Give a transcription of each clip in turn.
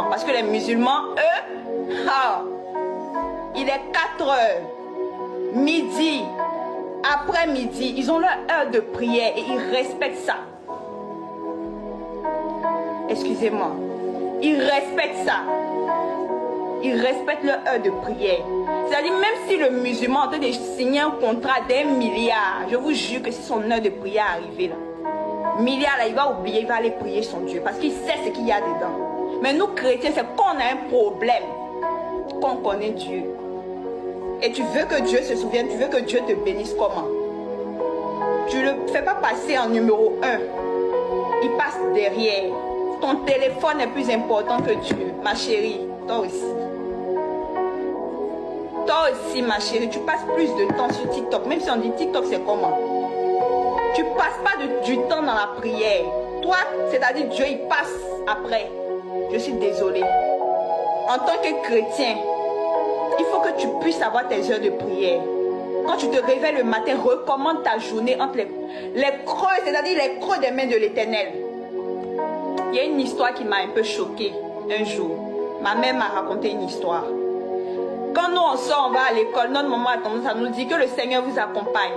Parce que les musulmans, eux, il est 4 heures, midi, après-midi, ils ont leur heure de prière et ils respectent ça. Excusez-moi. Ils respectent ça. Ils respectent leur heure de prière. C'est-à-dire, même si le musulman est en train de signer un contrat d'1 milliard, je vous jure que si son heure de prière est arrivée, là, milliard, là, il va oublier, il va aller prier son Dieu. Parce qu'il sait ce qu'il y a dedans. Mais nous, chrétiens, c'est qu'on a un problème. Qu'on connaît Dieu. Et tu veux que Dieu se souvienne, tu veux que Dieu te bénisse comment? Tu ne le fais pas passer en numéro 1. Il passe derrière. Ton téléphone est plus important que Dieu. Ma chérie, toi aussi. Toi aussi, ma chérie, tu passes plus de temps sur TikTok. Même si on dit TikTok, c'est comment? Tu ne passes pas du temps dans la prière. Toi, c'est-à-dire Dieu, il passe après. Je suis désolée. En tant que chrétien, il faut que tu puisses avoir tes heures de prière. Quand tu te réveilles le matin, recommande ta journée entre les creux, c'est-à-dire les creux des mains de l'Éternel. Il y a une histoire qui m'a un peu choquée un jour. Ma mère m'a raconté une histoire. Quand nous on sort, on va à l'école, notre maman a tendance à nous dire que le Seigneur vous accompagne.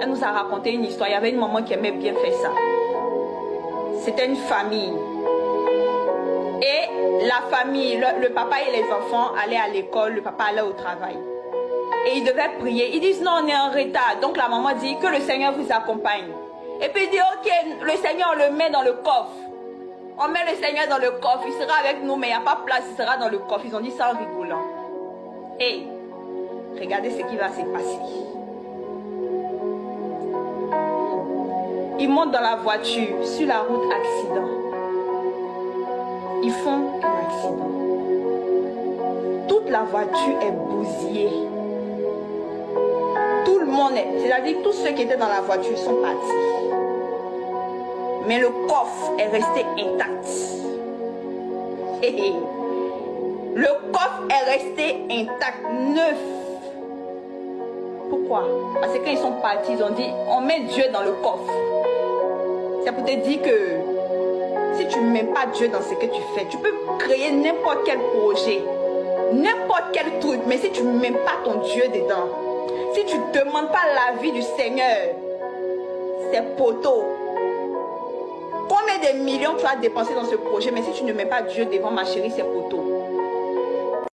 Elle nous a raconté une histoire. Il y avait une maman qui aimait bien faire ça. C'était une famille. Et la famille, le papa et les enfants allaient à l'école, le papa allait au travail. Et ils devaient prier. Ils disent non, on est en retard. Donc la maman dit que le Seigneur vous accompagne. Et puis il dit ok, le Seigneur on le met dans le coffre. On met le Seigneur dans le coffre, il sera avec nous, mais il n'y a pas place, il sera dans le coffre. Ils ont dit ça en rigolant. Et regardez ce qui va se passer. Ils montent dans la voiture, sur la route, accident. Ils font un accident. Toute la voiture est bousillée. Tout le monde est, c'est-à-dire tous ceux qui étaient dans la voiture sont partis. Mais le coffre est resté intact. Le coffre est resté intact, neuf. Pourquoi? Parce que quand ils sont partis, ils ont dit, on met Dieu dans le coffre. C'est pour te dire que si tu ne mets pas Dieu dans ce que tu fais, tu peux créer n'importe quel projet, n'importe quel truc, mais si tu ne mets pas ton Dieu dedans, si tu ne demandes pas l'avis du Seigneur, c'est poteau. Combien de millions tu as dépensé dans ce projet, mais si tu ne mets pas Dieu devant, ma chérie, c'est poteau.